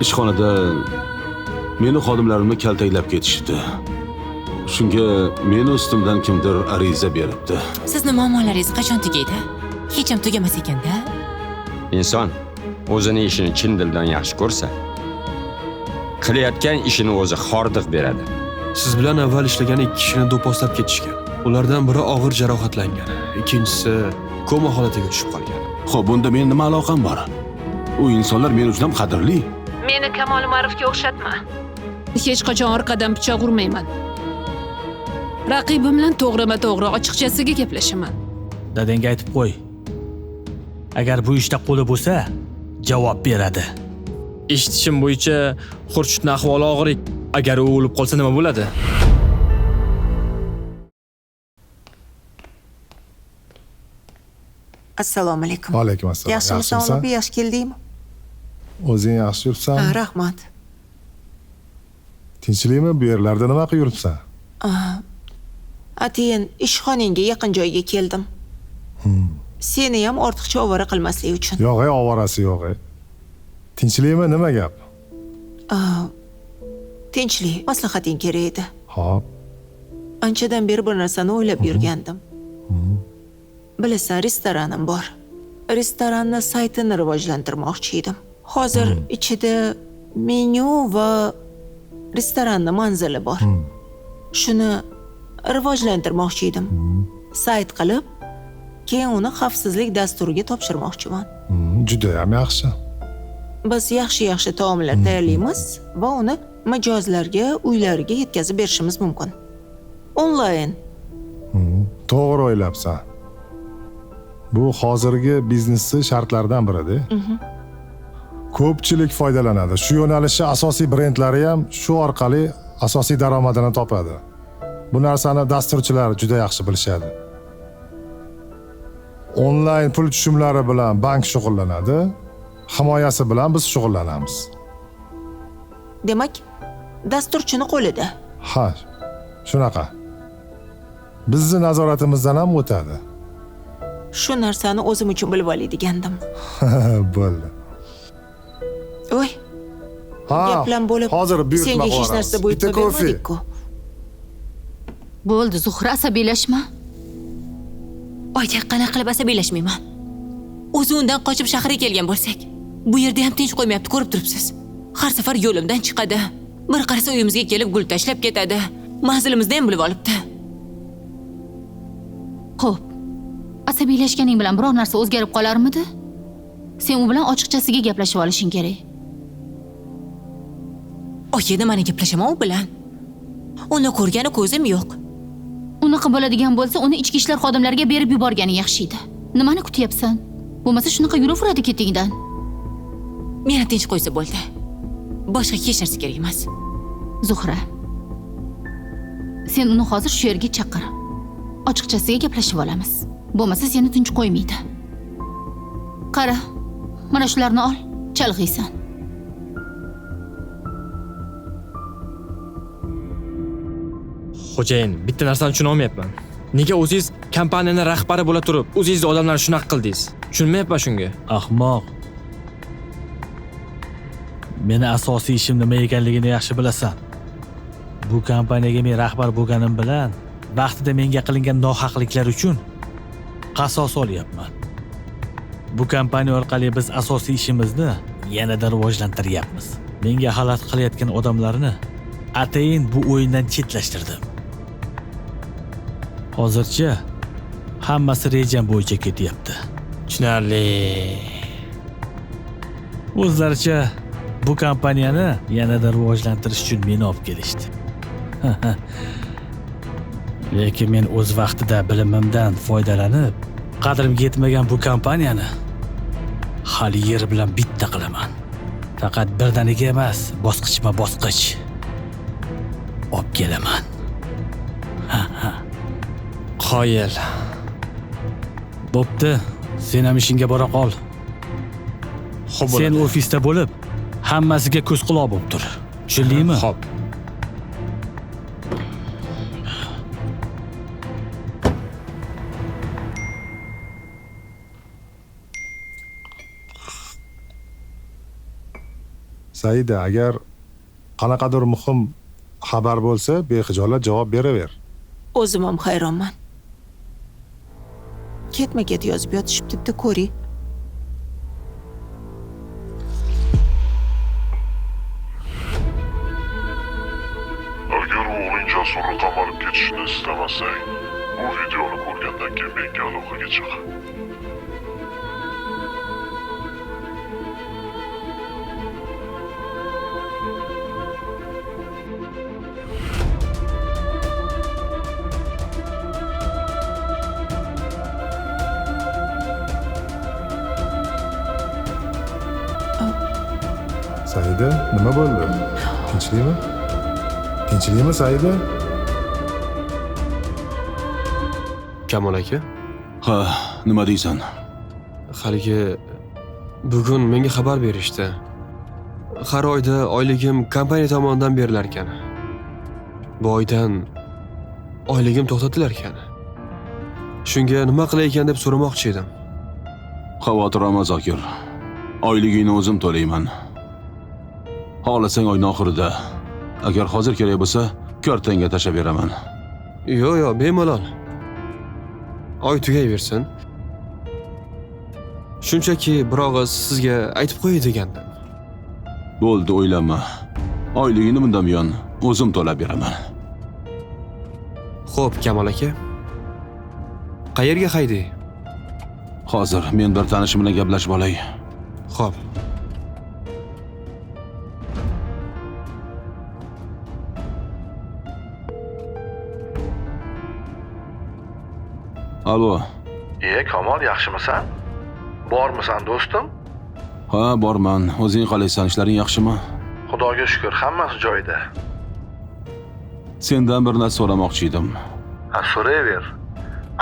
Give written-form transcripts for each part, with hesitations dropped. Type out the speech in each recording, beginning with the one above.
ishxonada meni xodimlarimni kaltaklab ketishibdi. Shunga meni ustimdan kimdir ariza beribdi. Sizni muammolaringiz qachon tugaydi? Hech ham tugamas ekanda. Inson o'zining ishini chin dildan yaxshi ko'rsa, qilayotgan ishini o'zi xordiq beradi. Siz bilan avval ishlagan 2 kishini do'pposlab ketishgan. Ulardan biri og'ir jarohatlangan, ikkinchisi koma holatiga tushib qolgan. Xo'p, bunda men nima aloqam bor? U insonlar men uchun ham qadrli. Meni Kamol Umarovga o'xshatma. Hech qachon orqadan pichoq urmayman. Raqibim bilan to'g'rama-to'g'ri ochiqchasiga gaplashaman. Dadangga aytib qo'y. Agar bu ishda qo'li bo'lsa, javob beradi. Eshitishim bo'yicha Xurshidning ahvoli og'ir. Agar u o'lib qolsa nima bo'ladi? Assalomu alaykum. Va alaykum assalom. Yaxshimisan, Ulug'bek? Yaxshi keldingmi? O'zing yaxshi yuribsanmi? Rahmat. Tinchlikmi? Bu yerlarda nima qilib yuribsan? Atayin ishxonangga yaqin joyga keldim. Seni ham ortiqcha ovora qilmaslik uchun. Yo'q, ovorasi yo'q. Tinchlikmi? Nima gap? Tinchlik, maslahating kerak edi. Xo'p. Anchadan beri bir narsani o'ylab yurgandim. Bilasan, restoranim bor. Restoranning saytini rivojlantirmoqchi edim. Hozir ichida menyu va restoranning manzili bor. Shuni rivojlantirmoqchi edim. Sayt qilib, keyin uni xavfsizlik dasturiga topshirmoqchiman. Juda ham yaxshi. Biz yaxshi taomlar tayyorlaymiz va uni mijozlarga uylariga yetkazib berishimiz mumkin. Onlayn. To'g'ri o'ylabsan. Bu hozirgi biznesning shartlaridan biri'da. Ko'pchilik foydalanadi. Shu yo'nalishda asosiy brendlari ham shu orqali asosiy daromadini topadi. Bu narsani dasturchilar juda yaxshi bilishadi. Onlayn pul tushumlari bilan bank shug'ullanadi, himoyasi bilan biz shug'ullanamiz. Demak, dasturchini qo'lida. Ha, shunaqa. Bizning nazoratimizdan ham o'tadi. Shu narsani o'zim uchun bilib oladigandim. Bo'ldi. Voy. Gaplar bo'lib, hozir buyurtma senga hech narsa buyurtma bermadik-ku. Bo'ldi, Zuhra, asabiylashma. Oyga qanaqa qilib asabiylashmayman. O'zi undan qochib shaharga kelgan bo'lsak, bu yerda ham tinch qo'ymayapti, ko'rib turibsiz. Har safar yo'limdan chiqadi. Bir qarasa uyimizga kelib gul tashlab ketadi. Manzilimizni ham bilib olibdi. Xo'p. Asabiylashganing bilan biror narsa o'zgarib qolarmidi? Sen u bilan ochiqchasiga gaplashib olishing kerak. Oyda mana gaplashaman u bilan. Uni ko'rgani ko'zim yo'q. Unaqa bo'ladigan bo'lsa, uni ichki ishlar xodimlariga berib yuborgani yaxshi edi. Nimani kutyapsan? Bo'lmasa shunaqa yuraveradi ketingdan. Meni tinch qo'ysa bo'ldi. Boshqa hech narsa kerak emas. Zuhra. Sen uni hozir shu yerga chaqir. Ochiqchasiga gaplashib olamiz. Bo'lmasa seni tinch qo'ymaydi. Qara, mana shularni ol, chalg'iysan. Xo'jayin, bitta narsani tushuna olmayapman. Nega o'zingiz kompaniyaning rahbari bo'la turib, o'zingiz odamlarni shunaqa qildingiz? Tushunmayapman shunga. Ahmoq. Meni asosiy ishim nima ekanligini yaxshi bilasan. Bu kompaniyaga men rahbar bo'lganim bilan vaqtida menga qilingan nohaqliklar uchun qasos olyapman. Bu kompaniya orqali biz asosiy ishimizni yanada rivojlantiryapmiz. Menga xalaqit qilayotgan odamlarni atayin bu o'yindan chetlashtirdim. Hozircha hammasi rejam bo'yicha ketyapti. Tushunarli. O'zlaricha bu kompaniyani yanada rivojlantirish uchun meni olib kelishdi. Lekin men o'z vaqtida bilimimdan foydalanib, qadrimga yetmagan bu kompaniyani hali yer bilan bitta qilaman. Faqat birdaniga emas, bosqichma-bosqich olib kelaman. Qoyil. Bo'pti, sen ham ishingga bora qol. Xo'p, sen ofisda bo'lib, hammasiga ko'z quloq bo'lib tur. Tushundingmi? Xo'p. Saida, agar qanaqadir muhim xabar bo'lsa, bexijolat javob beraver. O'zim ham hayronman. Ketma-ket yozib yotishibdi, ko'ring. Agar o'g'ling Jasurni qamalib ketishini istamasang, bu videoni ko'rgandan keyin menga aloqaga chiq. Saida, nima bo'ldi? Tinchlikmi? Tinchlikmi, Saida? Kamol aka, Ha, nima deysan? haligi bugun menga xabar berishdi. Har oyda oyligim kompaniya tomonidan berilar ekan. Bu oydan oyligim to'xtatilar ekan. Shunga nima qilay ekan deb so'ramoqchi edim. Xavotir olma Zokir. Oyligingni o'zim to'layman. Xohlasang oyning oxirida. Agar hozir kerak bo'lsa, kartangga tashlab beraman. Yo'q, bemalol. Oy tugayversin. Shunchaki bir og'iz sizga aytib qo'yay degandim. Bo'ldi, o'ylanma. Oyligingni bundan buyon o'zim to'lab beraman. Xo'p, Kamol aka. Qayerga hayday? Hozir men bir tanishim bilan gaplashib olay. Xo'p. Alo. Kamol, yaxshimisan? Bormisan do'stim? Ha, borman. O'zing qalaysan? Ishlaring yaxshimi? Xudoga shukr, hammasi joyida. Sendan bir narsa so'ramoqchi edim. Ha, so'rayver.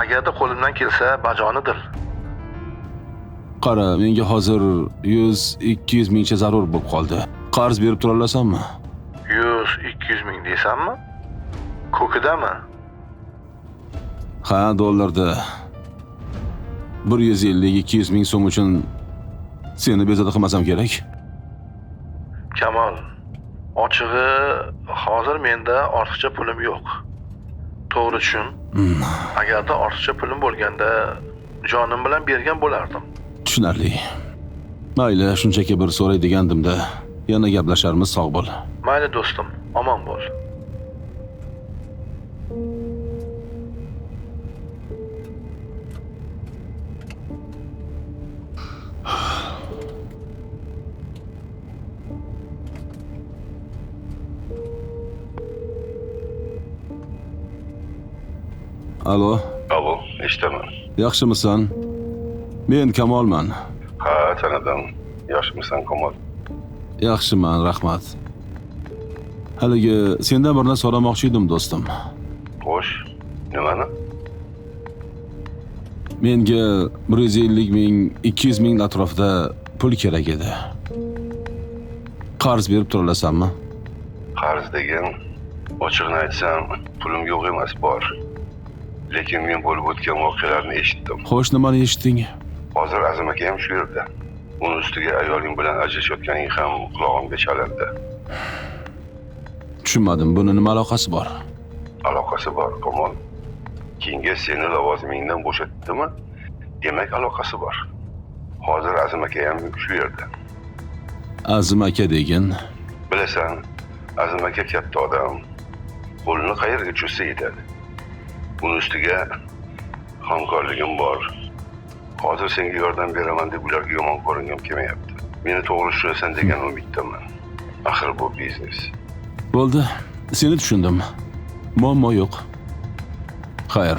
Agarda qo'limdan kelsa, bajonidir. Qara, menga hozir 100-200 mingcha zarur bo'lib qoldi. Qarz berib tura olasanmi? 100-200 ming deysanmi? Ko'kidami? Ha, dollarda. 150-200 ming so'm uchun seni bezovta qilmasam kerak. Kamol, ochig'i hozir menda ortiqcha pulim yo'q. To'g'ri tushun. Agarda ortiqcha pulim bo'lganda jonim bilan bergan bo'lardim. Tushunarli. Mayli, shunchaki bir so'ray degandim-da. Yana gaplasharmiz, sog' bo'l. Mayli do'stim, omon bo'l. Alo. Alo, eshitaman. Yaxshimisan? Men Kamolman. Ha, tanidim. Yaxshimisan, Kamol? Yaxshiman, rahmat. Haligi sendan bir narsa so'ramoqchi edim, do'stim. Xo'sh, nimani? Menga 150 ming, 200 ming atrofida pul kerak edi. Qarz berib tura olasanmi? Qarz degan, ochiqni aytsam, pulim yo'q emas, bor. Lekin men bo'lib o'tgan voqealarni eshitdim. Xo'sh, nimani eshitding? Hozir Azim aka ham shu yerda. Uni ustiga ayoling bilan ajrashayotganing ham qulog'imga chalindi. Tushunmadim, buni nima aloqasi bor? Aloqasi bor, Kamol. Kenga seni lavozimingdan bo'shatdimi? Demak, aloqasi bor. Hozir Azim aka ham shu yerda. Azim aka degin. Bilasan, Azim aka katta odam. Qo'lini qayerga cho'zsa yetadi. Uni ustiga hamkorligim bor. Hozir senga yordam beraman deb ularga yomon ko'ringim kelmayapti. Meni to'g'ri tushunasan degan umiddaman. Axir bu biznes. Bo'ldi, seni tushundim. Muammo yo'q. Xayr.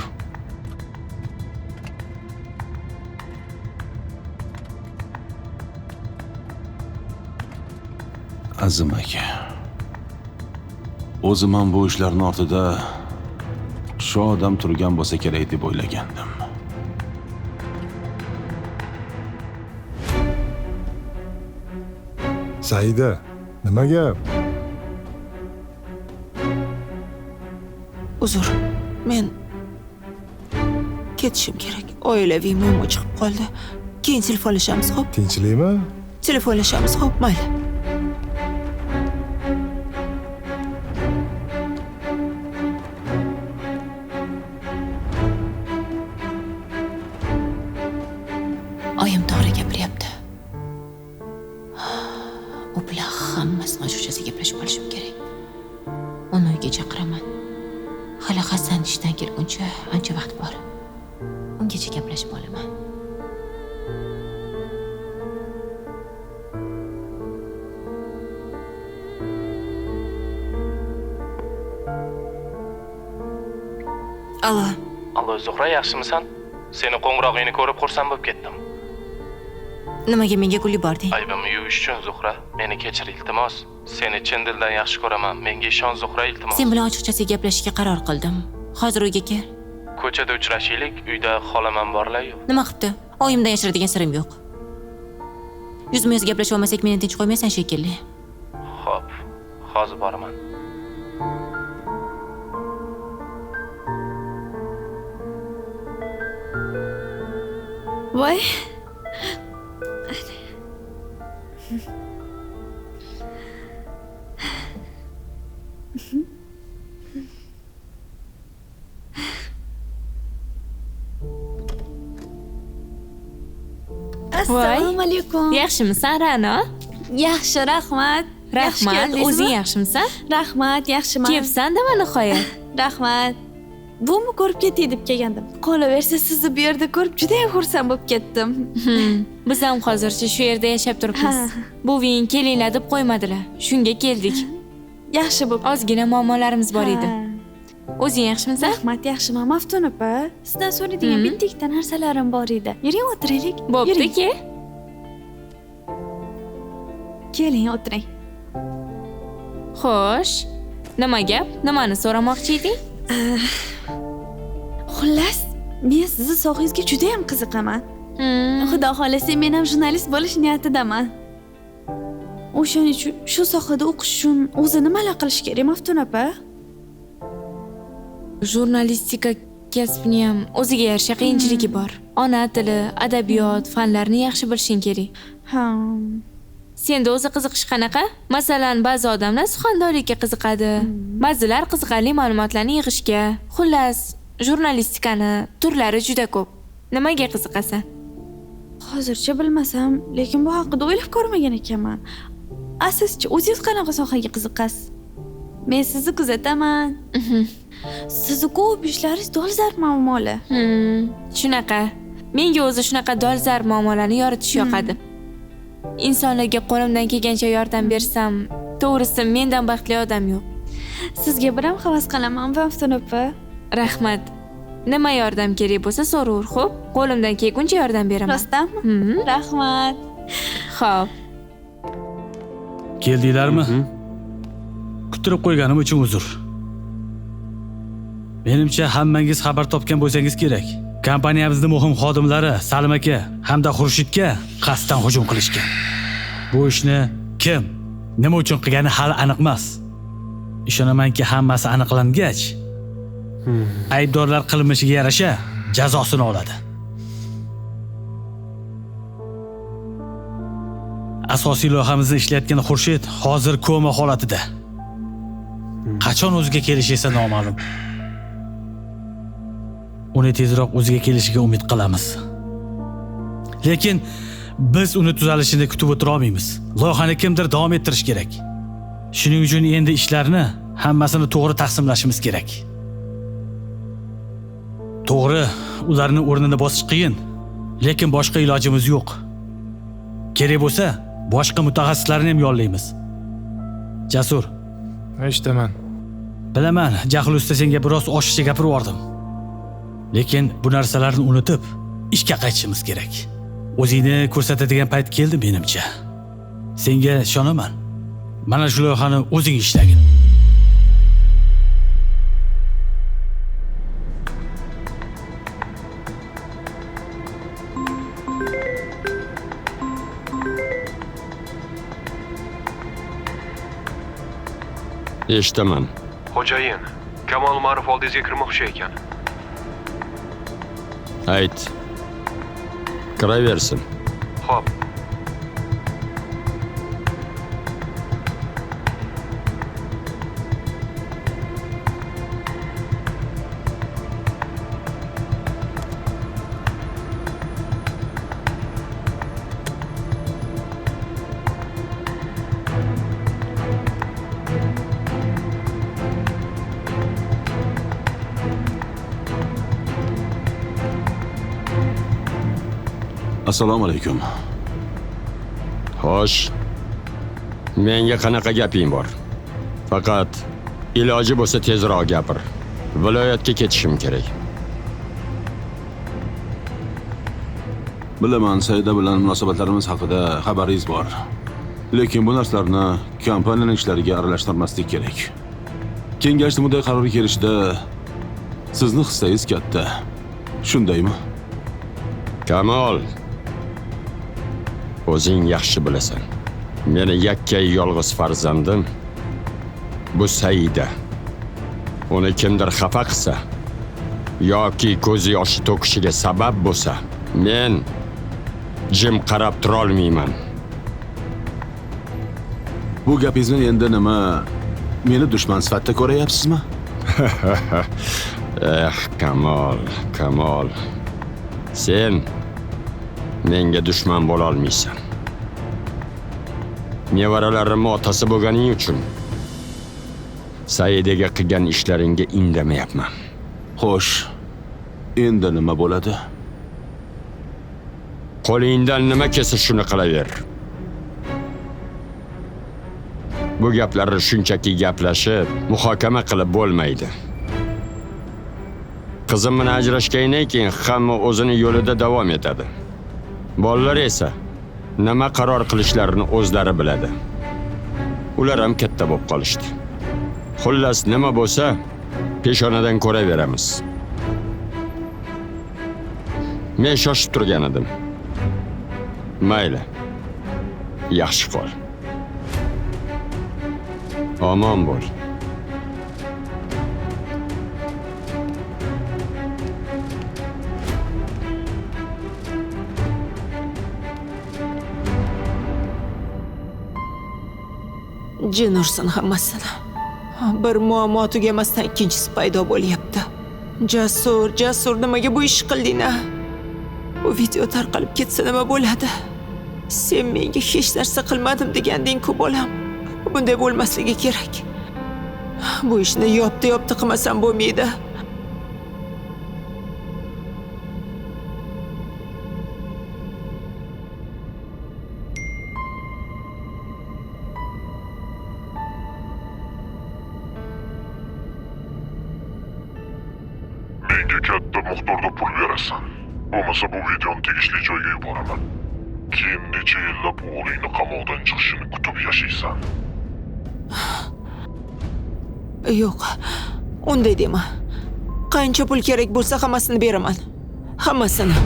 Azim aka. O'zim ham bu ishlarning ortida shu odam turgan bo'lsa kerak deb o'ylagandim. Saida, nima gap? Uzr, men ketishim kerak. Oilaviy muammo chiqib qoldi. Keyin telefonlashamiz, xo'p? Tinchlikmi? Telefonlashamiz, xo'p, mayli. Hasan ishdan kelguncha ancha vaqt bor. Ungacha gaplashib olaman. Alo. Allo, Zuhra, yaxshimisan? Seni qo'ng'irog'ingni ko'rib xursand bo'lib ketdim. Nimaga menga gul yubording? Aybimni yuvish uchun, Zuhra. Meni kechir, iltimos. Seni chin dildan yaxshi ko'raman. Menga ishon, Zuhra, iltimos. Sen bilan ochiqchasiga gaplashishga qaror qildim. Hozir uyga kel. Ko'chada uchrashaylik, uyda xolaman borlar yo'q. Nima qilibdi? Oyimdan yashiradigan sirim yo'q. Yuzma-yuz gaplashib olmasak meni tinch qo'ymaysan shekilli. Xo'p, hozir boraman. Voy. Assalomu alaykum. Yaxshimisan, Ra'no? Yaxshi, rahmat. Rahmat. O'zing yaxshimisan? Rahmat, yaxshiman. Kelibsan-da nihoyat. Rahmat. Buvimni ko'rib ketay deb kelgandim. Qolaversa, sizni bu yerda ko'rib juda ham xursand bo'lib ketdim. Biz ham hozircha shu yerda yashab turibmiz. Buving kelinglar deb qo'ymadilar. Shunga keldik. Yaxshi bo'pti. Ozgina muammolarimiz bor edi. O'zing yaxshimisan? Rahmat, yaxshiman. Maftun opa, sizdan so'raydigan bitta narsalarim bor edi. Yuring, o'tiraylik. Bo'pti, ke. Keling, o'tiring. Xo'sh, nima gap? Nimani so'ramoqchi eding? Xullas, men sizni sohangizga juda ham qiziqaman. Xudo xolasa, men ham jurnalist bo'lish niyatidaman. O'shaning uchun shu sohada o'qish uchun o'zi nimalar qilish kerak, Maftun opa? Jurnalistika kasbini ham o'ziga yarasha qiyinchiligi bor. Ona tili, adabiyot, fanlarni yaxshi bilishing kerak. Ha. Senda o'zi qiziqish qanaqa? Masalan, ba'zi odamlar suxandonlikka qiziqadi, ba'zilar qiziqarli ma'lumotlarni yig'ishga. Xullas, jurnalistikani turlari juda ko'p. Nimaga qiziqasan? Hozircha bilmasam, lekin bu haqida o'ylab ko'rmagan ekanman. Asoschi, o'zingiz qanaqa sohaga qiziqasiz? Men sizni kuzataman. Sizni ko'p ishlaringiz dolzarb muammoli. Shunaqa. Menga o'zi shunaqa dolzarb muammolarni yoritish yoqadi. Insonlarga qo'limdan kelgancha yordam bersam, to'g'risi mendan baxtli odam yo'q. Sizga bir ham havas qilaman, Maftun opa. Rahmat. Nima yordam kerak bo'lsa so'raver, xo'p? Qo'limdan kelguncha yordam beraman. Rostdanmi? Rahmat. Xo'p. Keldinglarmi? Kuttirib qo'yganim uchun uzr. Menimcha hammangiz xabar topgan bo'lsangiz kerak. Kompaniyamizning muhim xodimlari Salim aka hamda Xurshidga qasddan hujum qilishgan. Bu ishni kim, nima uchun qilgani hali aniq emas. Ishonamanki, hammasi aniqlangach, aybdorlar qilmishiga yarasha jazosini oladi. Asosiy loyihamizni ishlayotgan Xurshid hozir koma holatida. Qachon o'ziga kelishi esa noma'lum. Uni tezroq o'ziga kelishiga umid qilamiz. Lekin biz uni tuzalishini kutib o'tira olmaymiz. Loyihani kimdir davom ettirish kerak. Shuning uchun endi ishlarni hammasini to'g'ri taqsimlashimiz kerak. To'g'ri, ularning o'rnini bosish qiyin, lekin boshqa ilojimiz yo'q. Kerak bo'lsa, boshqa mutaxassislarni ham yollaymiz. Jasur, eshitaman. Bilaman, Jahl usta senga biroz oshiqcha gapirib yordim. Lekin bu narsalarni unutib, ishga qaytishimiz kerak. O'zingni ko'rsatadigan payt keldi menimcha. Senga ishonaman. Mana shu loyihani o'zing ishlagin. Eshitaman. Xo'jayin, Kamol Ma'ruf oldingizga kirmoqchi ekan. Ayt. Kiraversin. Xo'p. Assalomu alaykum. Xo'sh. Menga qanaqa gaping bor? Faqat iloji bo'lsa tezroq gapir. Viloyatga ketishim kerak. Bilaman, Saida bilan munosabatlarimiz haqida xabaringiz bor. Lekin bu narsalarni kompaniyaning ishlariga aralashtirmaslik kerak. Kengashda bunday qarorga kelishda sizni hissangiz katta. Shundaymi? Kamol. O'zing yaxshi bilasan. Meni yakkay yolg'iz farzandim bu Saida. Uni kimdir xafa qilsa yoki ko'zi yoshi to'kishiga sabab bo'lsa, men jim qarab tura olmayman. Bu gapingizni endi nima? Meni dushman sifatida ko'ryapsizmi? Kamol. Sen menga dushman bo'la olmaysan. Nevaralarim otasi bo'lganing uchun Saidaga qilgan ishlaringga indamayapman. Xo'sh, endi nima bo'ladi? Qo'lingdan nima kelsa shuni qilaver. Bu gaplarni shunchaki gaplashib, muhokama qilib bo'lmaydi. Qizim bilan ajrashgandan keyin hamma o'zini yo'lida davom etadi. Bolalar esa nima qaror qilishlarini o'zlari biladi. Ular ham katta bo'lib qolishdi. Xullas nima bo'lsa, peshonadan ko'raveramiz. Men shoshib turgan edim. Mayli. Yaxshi qol. Omon bo'l. Jin ursin hammasini. Bir muammo tugamasdan ikkinchisi paydo bo'lyapti. Jasur nimaga bu ish qilding-a? Bu video tarqalib ketsa nima bo'ladi? Sen menga hech narsa qilmadim deganding-ku bolam. Bunday bo'lmasligi kerak. Bu ishni yopdi qilmasam bo'lmaydi. Menga katta miqdorda pul berasan. Bo'lmasa bu videoni tegishli joyga yuboraman. Keyin necha yillab o'g'lingni qamoqdan chiqishini kutib yashaysan. Yo'q. Unday dema. Qancha pul kerak bo'lsa hammasini beraman. Hammasini.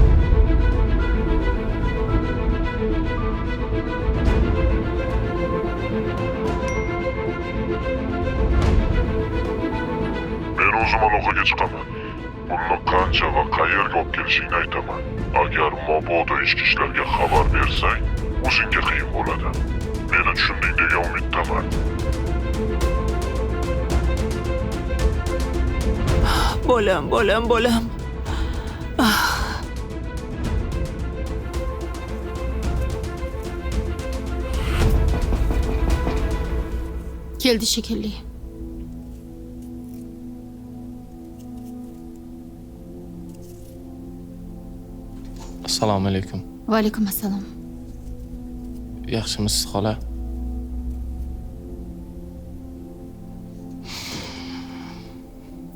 Men o'zim aloqaga chiqaman. Pulni qancha va qayerga olib kelishingni aytaman. Agar mabodo ichki ishlarga xabar bersang, o'zingga qiyin bo'ladi. Meni tushunding degan umiddaman. Bolam. Keldi shekilli. Assalomu alaykum. Va alaykum assalom. Yaxshimisiz, xola?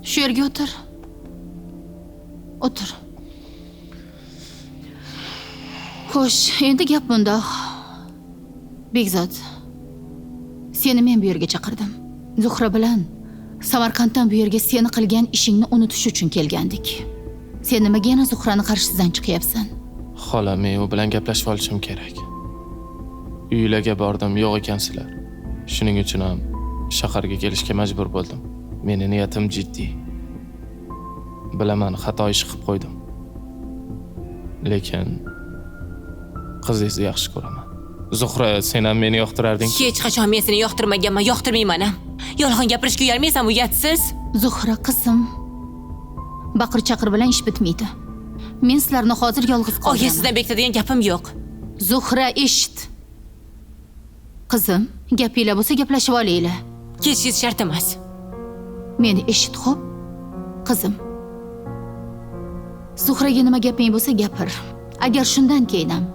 Shu yerga o'tir. Xo'sh, endi gap bundoq. Begzod, seni men bu yerga chaqirdim. Zuhra bilan Samarqanddan bu yerga seni qilgan ishingni unutish uchun kelgandik. Sen nimaga yana Zuhrani qarshisidan chiqyapsan? Xola, men u bilan gaplashib olishim kerak. Uylarga bordim, yo'q ekansizlar. Shuning uchun ham shaharga kelishga majbur bo'ldim. Meni niyatim jiddiy. Bilaman, xato ish qilib qo'ydim. Lekin qizingizni yaxshi ko'raman. Zuhra, sen ham meni yoqtirarding. Hech qachon men seni yoqtirmaganman, yoqtirmayman ham. Yolg'on gapirishga uyalmaysan, uyatsiz. Zuhra qizim, baqir-chaqir bilan ish bitmaydi. Men sizlarni hozir yolg'iz qoldim. Oyi, sizdan bekitadigan gapim yo'q. Zuhra, eshit. Qizim, gapinglar bo'lsa gaplashib olaylik. Ketishingiz shart emas. Meni eshit, xo'p? Qizim. Zuhraga nima gaping bo'lsa gapir. Agar shundan keyin ham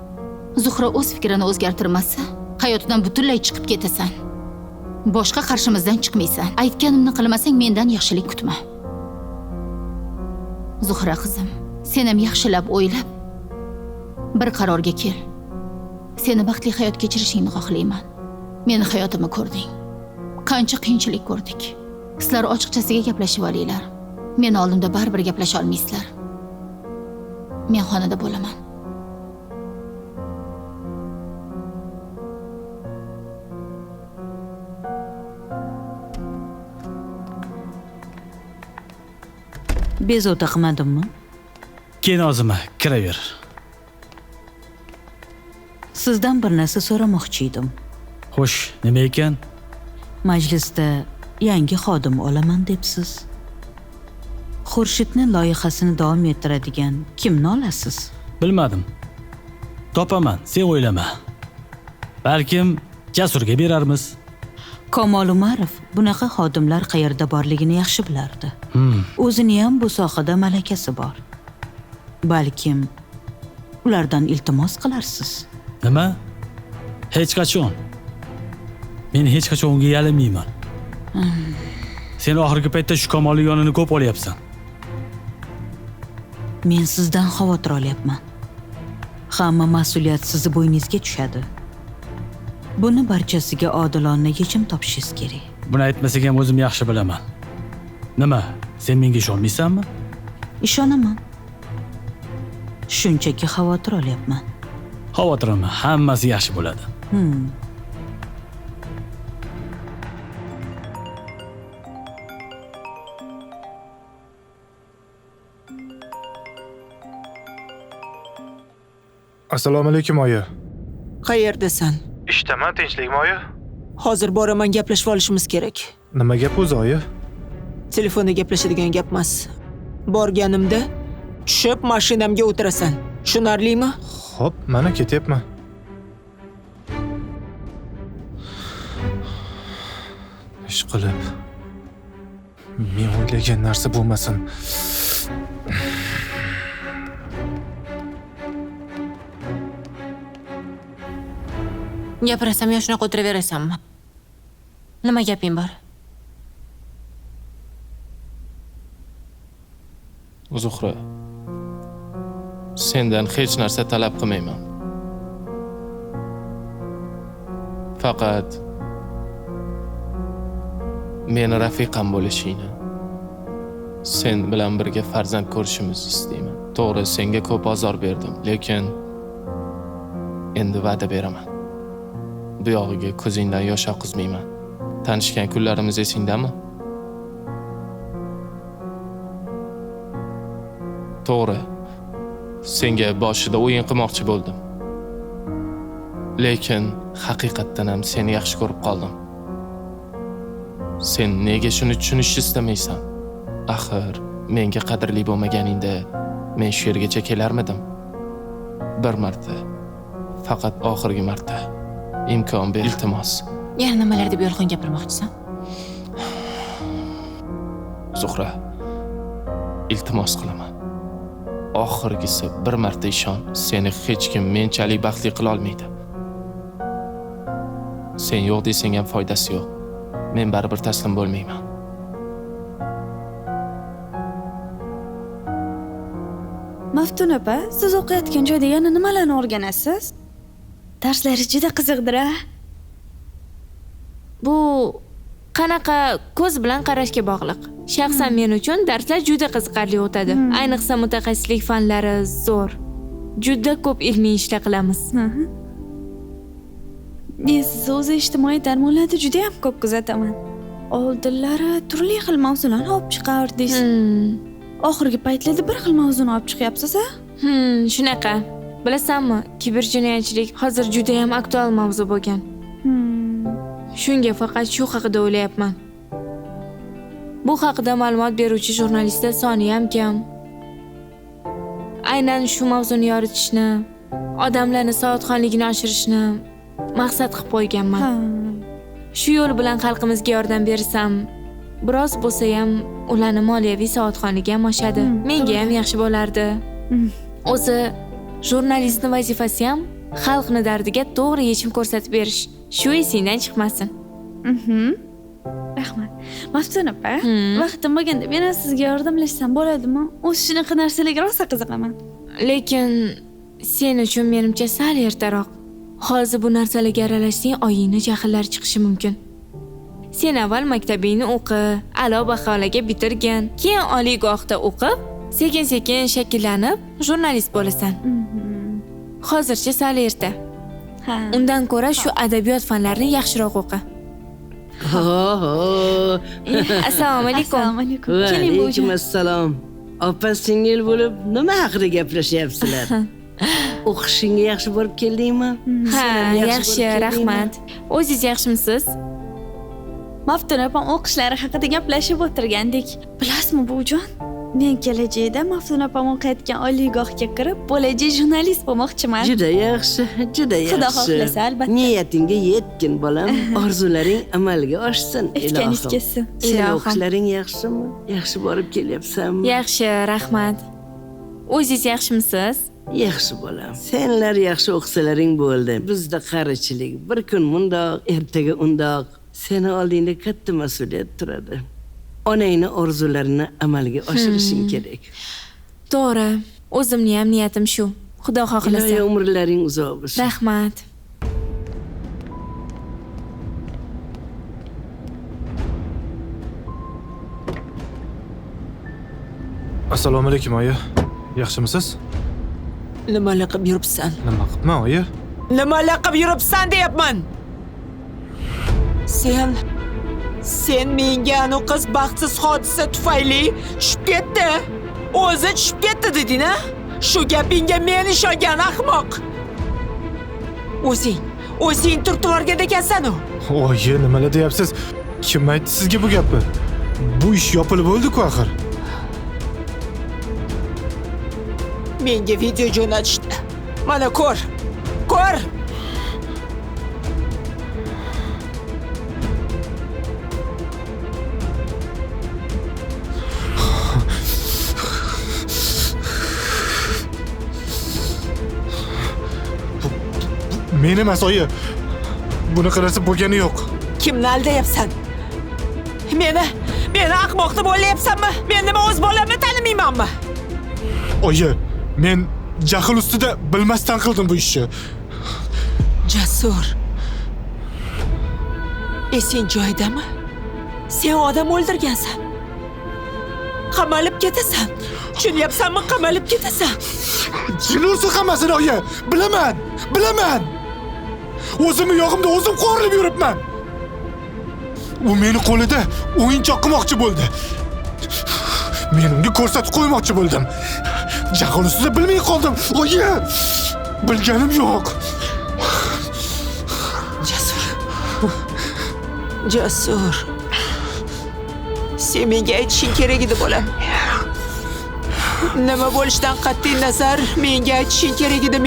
Zuhra o'z fikrini o'zgartirmasa, hayotidan butunlay chiqib ketasan. Boshqa qarshimizdan chiqmaysan. Aytganimni qilmasang mendan yaxshilik kutma. Zuhra qizim, sen ham yaxshilab o'ylab bir qarorga kel. Seni baxtli hayot kechirishingni xohlayman. Meni hayotimni ko'rding. Qancha qiyinchilik ko'rdik. Sizlar ochiqchasiga gaplashib olinglar. Men oldimda baribir gaplasha olmaysizlar. Men xonada bo'laman. Bezovta qilmadimmi? Keyin Nozima, kiraver. Sizdan bir narsa so'ramoqchi edim. Xo'sh, nima ekan? Majlisda yangi xodim olaman debsiz. Xurshidni loyihasini davom ettiradigan kimni olasiz? Bilmadim. Topaman, sen o'ylama. Balkim Jasurga berarmiz. Komol Umarov bunaqa xodimlar qayerda borligini yaxshi bilardi. O'zini ham bu sohada malakasi bor. Balkim ulardan iltimos qilarsiz. Nima? Hech qachon. Men hech qachon unga yalinmayman. Sen oxirgi paytda shu Komolning yonini ko'p olyapsan. Men sizdan xavotir olyapman. Hamma mas'uliyat sizni bo'yningizga tushadi. Buni barchasiga odilona yechim topishingiz kerak. Buni aytmasak ham o'zim yaxshi bilaman. Nima? Sen menga ishonmaysanmi? Ishonaman. Shunchaki xavotir olyapman. Xavotirimni hammasi yaxshi bo'ladi. Assalomu alaykum oyi. Qayerdasan? Ishdaman, tinchlikmi oyi? Hozir boraman, gaplashib olishimiz kerak. Nima gap o'zi oyi? Telefonda gaplashadigan gap emas. Borganimda tushib mashinamga o'tirasan. Tushunarlimi? Xo'p, mana ketyapman. Ish qilib men o'ylagan narsa bo'lmasin. Gapirasam yo shunaqa o'tiraverasanmi? Nima gaping bor? Zuhra, sendan hech narsa talab qilmayman. Faqat meni rafiqam bo'lishingni, sen bilan birga farzand ko'rishimizni istayman. To'g'ri, senga ko'p ozor berdim, lekin endi va'da beraman. Bu yog'iga ko'zingdan yosh oqizmayman. Tanishgan kunlarimiz esingdami? To'g'ri, senga boshida o'yin qilmoqchi bo'ldim. Lekin haqiqatdan ham seni yaxshi ko'rib qoldim. Sen nega shuni tushunishni istamaysan? Axir menga qadrli bo'lmaganingda men shu yergacha kelarmidim? Bir marta, faqat oxirgi marta imkon ber, iltimos. Yana nimalar deb yolg'on gapirmoqchisan? Zuhra, iltimos qilaman. Oxirgisi bir marta ishon, seni hech kim menchalik baxtli qila olmaydi. Sen yo'q desang ham foydasi yo'q. Men baribir taslim bo'lmayman. Maftun opa, siz o'qiyotgan joyda yana nimalarni o'rganasiz? Darslari juda qiziqdir-a? Bu qanaqa ko'z bilan qarashga bog'liq. Shaxsan men uchun darslar juda qiziqarli o'tadi. Ayniqsa mutaxassislik fanlari zo'r. Juda ko'p ilmiy ishlar qilamiz. Men sizni o'zi ijtimoiy tarmoqlarda juda ham ko'p kuzataman. Oldinlari turli xil mavzularni olib chiqardingiz. Oxirgi paytlarda bir xil mavzuni olib chiqyapsiz-a? Shunaqa. Bilasanmi, kiberjinoyatchilik hozir juda ham aktual mavzu bo'lgan. Shunga faqat shu haqida o'ylayapman. Bu haqida ma'lumot beruvchi jurnalistlar soni ham kam. Aynan shu mavzuni yoritishni, odamlarning savodxonligini oshirishni maqsad qilib qo'yganman. Shu yo'l bilan xalqimizga yordam bersam, biroz bo'lsa ham ularning moliyaviy savodxonligi ham oshadi. Menga ham yaxshi bo'lardi. O'zi Jurnalistning vazifasi ham xalqning dardiga to'g'ri yechim ko'rsatib berish. Shu esingdan chiqmasin. Rahmat. Maftun opa, vaqtim bo'lganda men sizga yordamlashsam bo'ladimi? O'zi shunaqa narsalarga rosa qiziqaman. Lekin sen uchun menimcha sal ertaroq. Hozir bu narsalarga aralashsang, oyingni jahllari chiqishi mumkin. Sen avval maktabingni o'qi, a'lo baholarga bitirgin, keyin oliygohda o'qib, sekin-sekin shakllanib, jurnalist bo'lasan. Hozircha sal erta. Undan ko'ra shu adabiyot fanlarini yaxshiroq o'qi. Assalomu alaykum. Keling bu Alaykum assalom. Opa singil bo'lib nima haqida gaplashyapsizlar? O'qishingga yaxshi borib keldingmi? Ha, yaxshi, rahmat. O'zingiz yaxshimisiz? Maftun opam o'qishlari haqida gaplashib o'tirgandik. Bilasizmi buvijon? Men kelajakda Maftun opam o'qiyotgan oliygohga kirib, bo'lajak jurnalist bo'lmoqchiman. Juda yaxshi, juda yaxshi. Xudo xohlasa, albatta. Niyatingga yetgin, bolam. Orzularing amalga oshsin, Iltganingiz ilohim. kelsin. Sen o'qishlaring yaxshimi? Yaxshi borib kelyapsanmi? Yaxshi, rahmat. O'zingiz yaxshimisiz? Yaxshi bolam. Senlar yaxshi o'qisalaring bo'ldi. Bizda qarichilik. Bir kun mundoq, ertaga undoq. Seni oldingda katta mas'uliyat turadi. Onangni orzularini amalga oshirishing kerak. To'g'ri. O'zimning ham niyatim shu. Xudo xohlasa. Ilohiy umrlaring uzoq bo'lsin. Rahmat. Assalomu alaykum oyi. Yaxshimisiz? Nima qilib yuribsan? Nima qilibman oyi? Nima qilib yuribsan deyapman. Sen menga anu qiz baxtsiz hodisa tufayli tushib ketdi. O'zi tushib ketdi deding-a? Shu gapingga men ishongan ahmoq. O'zing turtib olgan ekansan-ku. Oyi, nimalar deyapsiz? Kim aytdi sizga bu gapni? Bu ish yopilib bo'ldi-ku axir. Menga video jo'natishdi. Mana ko'r. Ko'r. Men emas oyi. Buni qarasa bo'lgani yo'q. Kimni aldayapsan? Meni ahmoq deb o'ylayapsanmi? Men nima o'z bolamni tanimaymanmi? Oyi, men jahl ustida bilmasdan qildim bu ishni. Jasur. Esing joyidami? Sen odam o'ldirgansan. Qamalib ketasan. Tushunyapsanmi? Qamalib ketasan. Jilursi hammasini oyi. Bilaman. O'zimni yog'imda o'zim qo'rilib yuribman. U meni qo'lida o'yinchoq qilmoqchi bo'ldi. Men unga ko'rsatib qo'ymoqchi bo'ldim. Jahl ustida bilmay qoldim. Oyi, bilganim yo'q. Jasur. Sen menga aytishing kerak edi, bolam. Nima bo'lishidan qat'iy nazar menga aytishing kerak edi.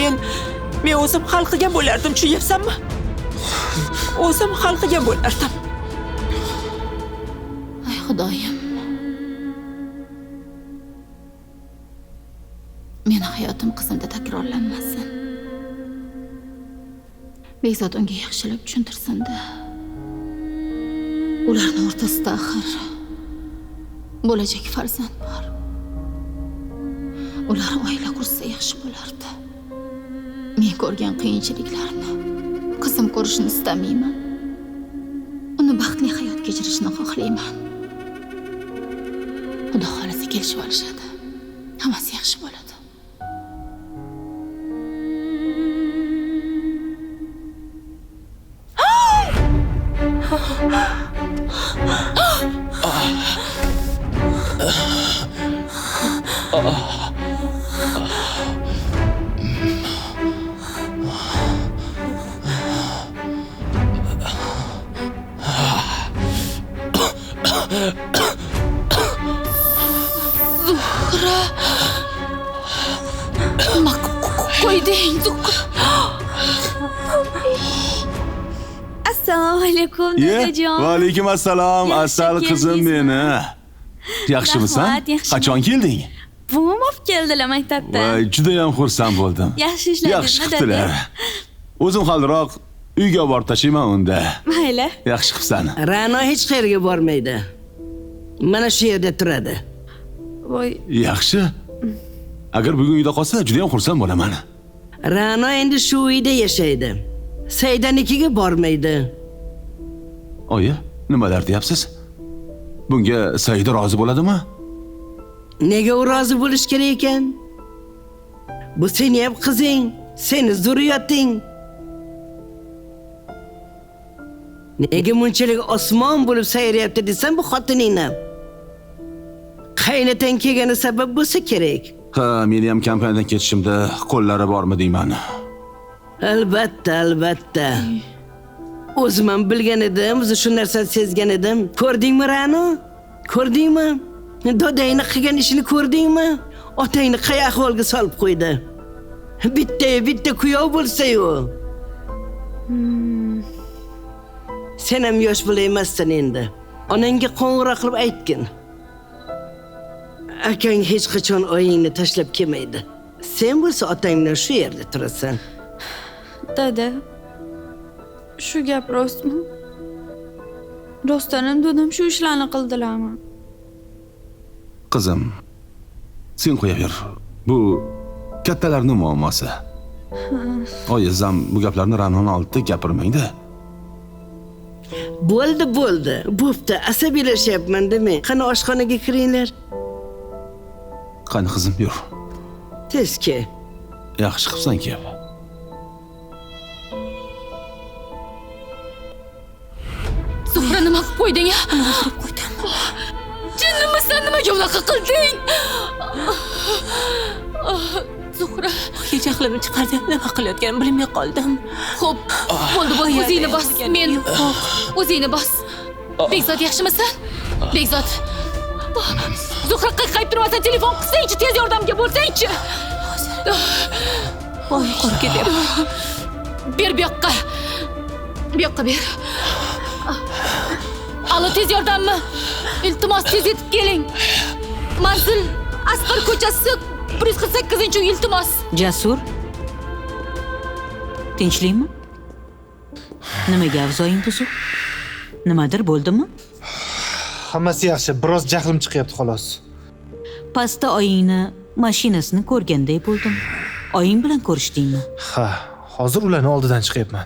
Men o'zim hal qilgan bo'lardim, tushunyapsanmi? O'zim hal qilgan bo'lardim. Ay xudoyim. Meni hayotim qizimda takrorlanmasin. Bekzod unga yaxshilik tushuntirsin-da. Ularning o'rtasida axir bo'lajak farzand bor. Ular oila qursa yaxshi bo'lardi. Men ko'rgan qiyinchiliklarni qizim ko'rishni istamayman. Uni baxtli hayot kechirishni xohlayman. Xudo xolasa kelishib olishadi. Hammasi yaxshi bo'ladi. Zuhra. Qo'yding, Zuhra. Assalomu alaykum dadajon. Va alaykum assalom. Asal qizim meni. Yaxshimisan? Rahmat, yaxshiman. Qachon kelding? buvim olib keldilar maktabdan. Voy, juda ham xursand bo'ldim. Yaxshi ishladingmi, Yaxshi qildilar. O'zim haliroq uyga borib tashlayman unda. Mayli. Yaxshi qilsan. Ra'no hech qayerga bormaydi. Mana shu yerda turadi. Voy, Yaxshi. Agar bugun uyda qolsa, juda ham xursand bo'laman. Ra'no endi shu uyda yashaydi. Saydanikiga bormaydi. Oyi, nimalar deyapsiz? Bunga Saida rozi bo'ladimi? Nega u rozi bo'lish kerak ekan? Bu seni ham qizing, seni zurriyoting. Nega bunchalik osmon bo'lib sayrayapti desam bu xotiningni. Qaynotang kelgani sabab bo'lsa kerak. Ha, meni ham kompaniyadan ketishimda qo'llari bormi deyman. Albatta, albatta. O'zim ham bilgan edim, o'zi shu narsani sezgan edim. Ko'rdingmi Ra'no? Ko'rdingmi? Dodangni qilgan ishini ko'rdingmi? Otangni qay ahvolga solib qo'ydi. Bitta kuyov bo'lsa-yu. Sen ham yosh bola emassan endi. Onangga qo'ng'iroq qilib aytgin. Akang hech qachon oyingni tashlab kelmaydi. Sen bo'lsa otang bilan shu yerda turasan. dada. Shu gap rostmi? Rostdan ham dadam shu ishlarni qildilarmi? Qizim, sen qo'yaver. Bu kattalarning muammosi. Oyizam bu gaplarni Ra'noni oldida gapirmangda. Bo'ldi. Bo'pti, asabiylashyapman demang. Qani oshxonaga kiringlar. Qani qizim, yur. Tez kel. Yaxshi qilibsan kel. Zuhra, nima qilib qo'yding? O'ldirib qo'ydim. Jinnimisan, nimaga unaqa qilding? Zuhra, Jahlimni chiqardi. Nima qilayotganimni bilmay qoldim. xo'p, bo'ldi, o'zingni bos. Men o'zingni bos. Bekzod, yaxshimisan? Bekzod. Zuhra, qayqayib turmasan, telefon qilsangchi, tez yordamga bo'lsangchi. Voy, qo'rqib ketyapman. Ber bu yoqqa. Bu yoqqa ber. Alo, tez yordammi? Iltimos, tez yetib keling. Manzil Asqar ko'chasi 148-uy, iltimos. Jasur? Tinchlikmi? Nimaga avzoying buzuq? Nimadir bo'ldimi? Hammasi yaxshi, biroz jahlim chiqyapti xolos. Pastda oyingni mashinasini ko'rganday bo'ldim. Oying bilan ko'rishdingmi? Ha, hozir ularni oldidan chiqyapman.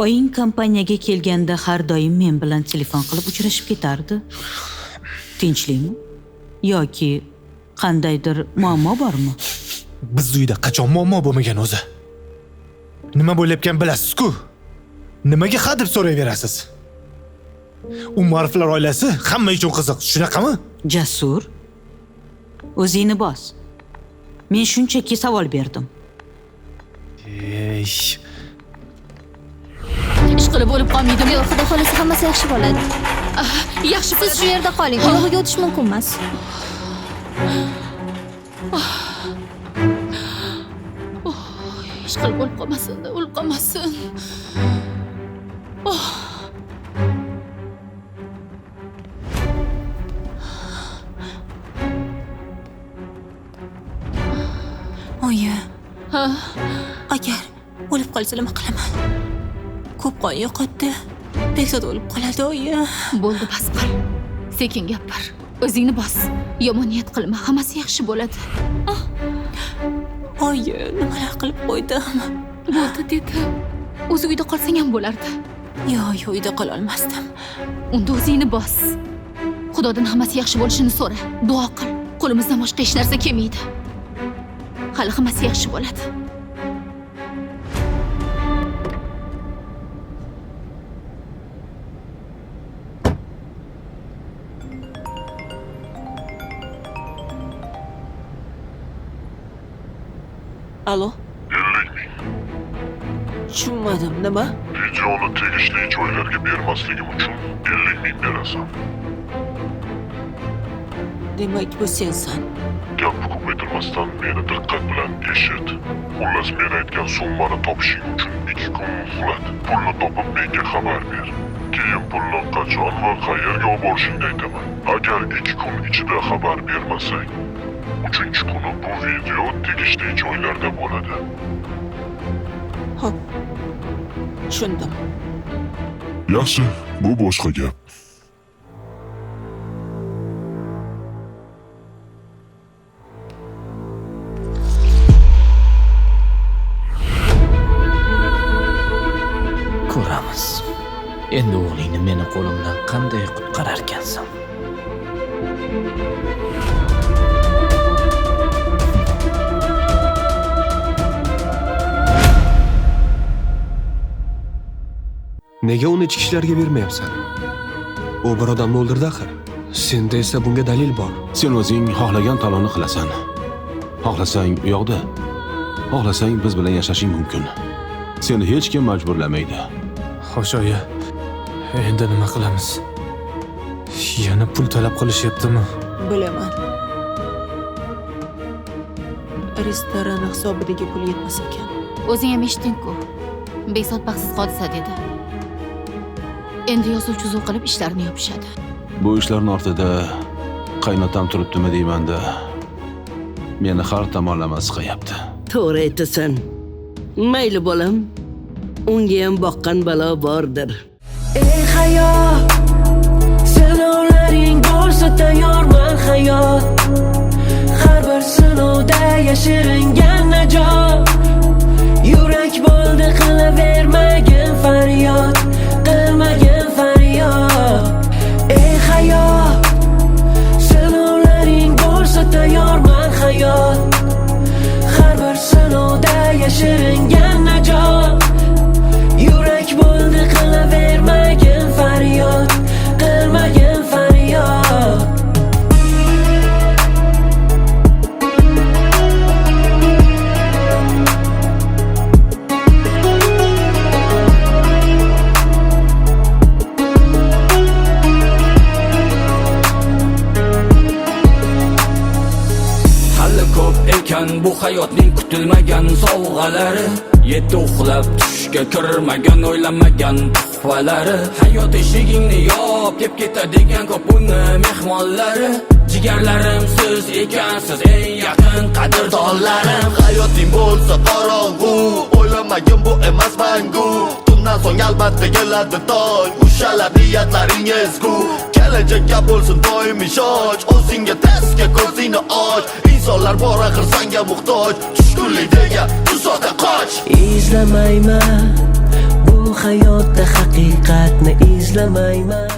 Oying kompaniyaga kelganda har doim men bilan telefon qilib uchrashib ketardi. Tinchlikmi? Yoki qandaydir muammo bormi? Biz uyda qachon muammo bo'lmagan o'zi. Nima bo'layotgan bilasiz-ku? Nimaga ha deb so'rayverasiz? Umarovlar oilasi hamma uchun qiziq, shunaqami? Jasur, o'zingni bos. Men shunchaki savol berdim. Ishqilib o'lib qolmaydimi? Yo'q, xudo xolasa hammasi yaxshi bo'ladi. Yaxshi, Siz shu yerda qoling. Oyog'iga o'tish mumkin emas. Ishqilib o'lib qolmasin-da, o'lib qolmasin. Oyi. Agar o'lib qolsa nima qilaman? Ko'p qon yo'qotdi. Bekzod o'lib qoladi, oyi. Bo'ldi, bas qil. Sekin gapir. O'zingni bos. Yomon niyat qilma, hammasi yaxshi bo'ladi. Oyi, nimalar qilib qo'ydim? Bo'ldi dedim. O'zi uyda qolsang ham bo'lardi. Yo'q, uyda qola olmasdim. Unda o'zingni bos. Xudodan hammasi yaxshi bo'lishini so'ra. Duo qil. Qo'limizdan boshqa hech narsa kelmaydi. Hali hammasi yaxshi bo'ladi. Alo? 50 ming. Tushunmadim, nima? Videoni tegishli joylarga bermasligim uchun 50 ming berasan. Demak, bu sensan. Gapni ko'paytirmasdan meni diqqat bilan eshit. Xullas, men aytgan summani topishing uchun 2 kun muhlat. Pulni topib menga xabar ber. Keyin pulni qachon va qayerga olib borishingni aytaman. Agar 2 kun ichida xabar bermasang, Uchinchi kuni bu video tegishli joylarda bo'ladi. Xo'p. Tushundim. Yaxshi, bu boshqa gap. Ko'ramiz. Endi o'g'lingni meni qo'limdan qanday qutqararkansan? Nega uni ichki ishlarga bermayapsan? U bir odamni o'ldirdi axir. Senda esa bunga dalil bor. Sen o'zing xohlagan talonni qilasan. Xohlasang u yoqda, xohlasang biz bilan yashashing mumkin. Seni hech kim majburlamaydi. Xo'sh, oyi. Endi nima qilamiz? Yana pul talab qilishyaptimi? Bilaman. Restoran hisobiga pul yetmas ekan. O'zing ham eshitding-ku. Besod baxtsiz hodisa dedi. Endi yozuv chuzuv qilib ishlarini yopishadi. Bu ishlarning ortida qaynotam turibdimi deyman-da. Meni har tomonlama siqayapti. To'g'ri aytasan. Mayli bolam. Unga ham boqqan balo bordir. Ey hayot, sinovlaring bo'lsa tayyorman hayot. Har bir sinovda yashiringan najot. Yurak bo'ldi qilavermagin faryod, qilmagin faryod. Ey hayot, sinovlaring bo'lsa tayyorman hayot. Har bir sinovda yashiringan najot. Yurak bo'ldi qilavermagin faryod, qilmagin faryod. Hali ko'p ekan bu hayotning kutilmagan sovg'alari. Yetti uxlab tushga kirmagan o'ylamagan tuhfalari. Hayot eshigingni yop, kep ketadigan ko'p uni mehmonlari. Jigarlarim siz ekansiz eng yaqin qadrdonlarim. Hayoting bo'lsa qorong'u, o'ylamagin bu emas mangu. Tundan so'ng albatta keladi tong, ushalar niyatlaring ezgu. Kelajakka bo'lsin doim ishonch, o'zingga tezga ko'zingni och. Insonlar bor axir senga muhtoj, tushkunlik degan tuzoqqa qoch. Izlamayman bu hayotda haqiqatni izlamayman.